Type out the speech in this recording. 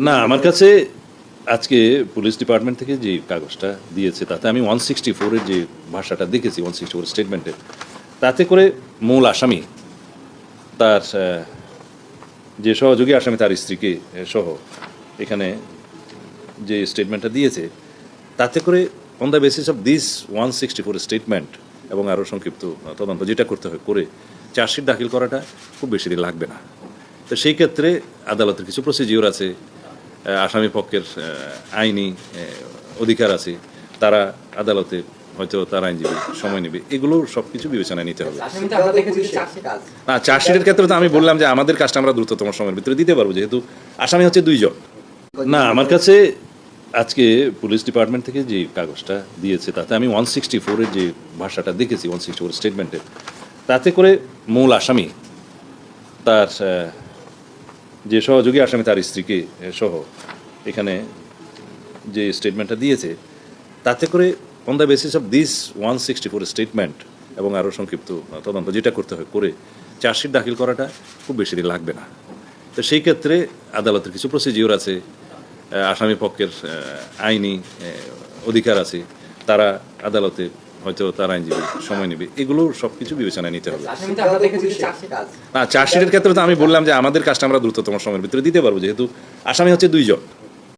না, আমার কাছে আজকে পুলিশ ডিপার্টমেন্ট থেকে যে কাগজটা দিয়েছে তাতে আমি 164 এর যে ভাষাটা দেখেছি, 164 স্টেটমেন্টে, তাতে করে মূল আসামি তার যে সহযোগী আসামি তার স্ত্রীকে সহ এখানে যে স্টেটমেন্টটা দিয়েছে, তাতে করে on the basis of this 164 statement এবং আরও সংক্ষিপ্ত তদন্ত যেটা করতে হয় করে চার্জশিট দাখিল করাটা খুব বেশি দিন লাগবে না। তো সেই ক্ষেত্রে আদালতের কিছু প্রসিজিওর আছে, আসামি পক্ষের আইনি অধিকার আছে, তারা আদালতে হয়তো তার আইনজীবী সময় নেবে, এগুলো সব কিছু বিবেচনায় নিতে হবে। না, চার্জশিটের ক্ষেত্রে তো আমি বললাম যে আমাদের কাজটা আমরা দ্রুততম সময়ের ভিতরে দিতে পারবো, যেহেতু আসামি হচ্ছে 2 জন। না, আমার কাছে আজকে পুলিশ ডিপার্টমেন্ট থেকে যে কাগজটা দিয়েছে তাতে আমি 164 এর যে ভাষাটা দেখেছি, 164 স্টেটমেন্টে, তাতে করে মূল আসামি তার যে সহযোগী আসামি তার স্ত্রীকে সহ এখানে যে স্টেটমেন্টটা দিয়েছে, তাতে করে on the basis of this 164 statement এবং আরও সংক্ষিপ্ত তদন্ত যেটা করতে হয় করে চার্জশিট দাখিল করাটা খুব বেশি দিন লাগবে না। তো সেই ক্ষেত্রে আদালতের কিছু প্রসিজিওর আছে, আসামি পক্ষের আইনি অধিকার আছে, তারা আদালতে হয়তো তার আইনজীবী সময় নেবে, এগুলো সব কিছু বিবেচনায় নিতে হবে। না, চার্জশিটের ক্ষেত্রে তো আমি বললাম যে আমাদের কাজটা আমরা দ্রুততম সময়ের ভিতরে দিতে পারবো, যেহেতু আসামি হচ্ছে 2 জন।